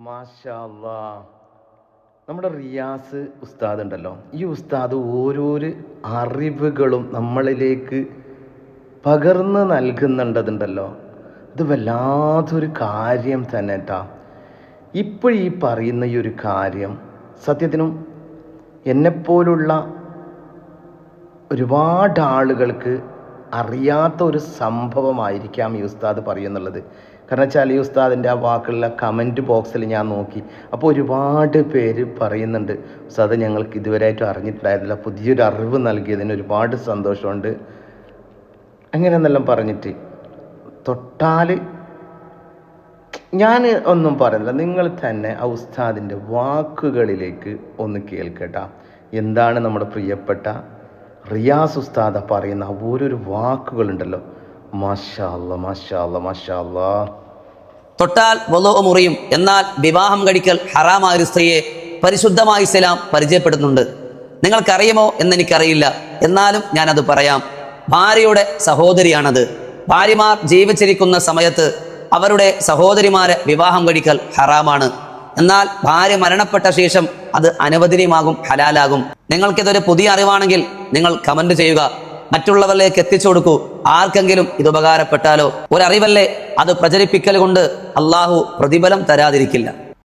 മാഷാ അല്ലാ. നമ്മുടെ റിയാസ് ഉസ്താദ് ഉണ്ടല്ലോ, ഈ ഉസ്താദ് ഓരോരോ അറിവുകളും നമ്മളിലേക്ക് പകർന്ന് നൽകുന്നുണ്ടതുണ്ടല്ലോ, ഇത് വല്ലാത്തൊരു കാര്യം തന്നെ കേട്ടാ. ഇപ്പോൾ ഈ പറയുന്ന ഈ ഒരു കാര്യം സത്യത്തിനും എന്നെപ്പോലുള്ള ഒരുപാട് ആളുകൾക്ക് അറിയാത്ത ഒരു സംഭവമായിരിക്കാം ഈ ഉസ്താദ് പറയുന്നുള്ളത്. കാരണം വെച്ചാൽ ഈ ഉസ്താദിൻ്റെ ആ വാക്കുള്ള കമൻറ്റ് ബോക്സിൽ ഞാൻ നോക്കി, അപ്പോൾ ഒരുപാട് പേര് പറയുന്നുണ്ട്, ഉസ്താദ് ഞങ്ങൾക്ക് ഇതുവരെയായിട്ടും അറിഞ്ഞിട്ടുണ്ടായിരുന്നില്ല, പുതിയൊരു അറിവ് നൽകിയതിന് ഒരുപാട് സന്തോഷമുണ്ട് അങ്ങനെയെന്നെല്ലാം പറഞ്ഞിട്ട്. തൊട്ടാൽ ഞാൻ ഒന്നും പറയുന്നില്ല, നിങ്ങൾ തന്നെ ആ ഉസ്താദിൻ്റെ വാക്കുകളിലേക്ക് ഒന്ന് കേൾക്കട്ടാ. എന്താണ് നമ്മുടെ പ്രിയപ്പെട്ട റിയാസ് ഉസ്താദ് പറയുന്ന ഓരോരോ വാക്കുകളുണ്ടല്ലോ, മാഷാ അല്ലാ മാഷാ അല്ലാ മാഷാ അല്ലാ. തൊട്ടാൽ വളൂ മുറിയും, എന്നാൽ വിവാഹം കഴിക്കൽ ഹറാമായ ഒരു സ്ത്രീയെ പരിശുദ്ധമായ ഇസ്ലാം പരിചയപ്പെടുത്തുന്നുണ്ട്. നിങ്ങൾക്കറിയുമോ എന്നെനിക്കറിയില്ല, എന്നാലും ഞാനത് പറയാം. ഭാര്യയുടെ സഹോദരിയാണത്. ഭാര്യമാർ ജീവിച്ചിരിക്കുന്ന സമയത്ത് അവരുടെ സഹോദരിമാരെ വിവാഹം കഴിക്കൽ ഹറാമാണ്. എന്നാൽ ഭാര്യ മരണപ്പെട്ട ശേഷം അത് അനുവദനീയമാകും, ഹലാലാകും. നിങ്ങൾക്കിതൊരു പുതിയ അറിവാണെങ്കിൽ നിങ്ങൾ കമന്റ് ചെയ്യുക, മറ്റുള്ളവരിലേക്ക് എത്തിച്ചു കൊടുക്കൂ. ആർക്കെങ്കിലും ഇത് ഉപകാരപ്പെട്ടാലോ. ഒരറിവല്ലേ, അത് പ്രചരിപ്പിക്കൽ കൊണ്ട് അള്ളാഹു പ്രതിഫലം തരാതിരിക്കില്ല.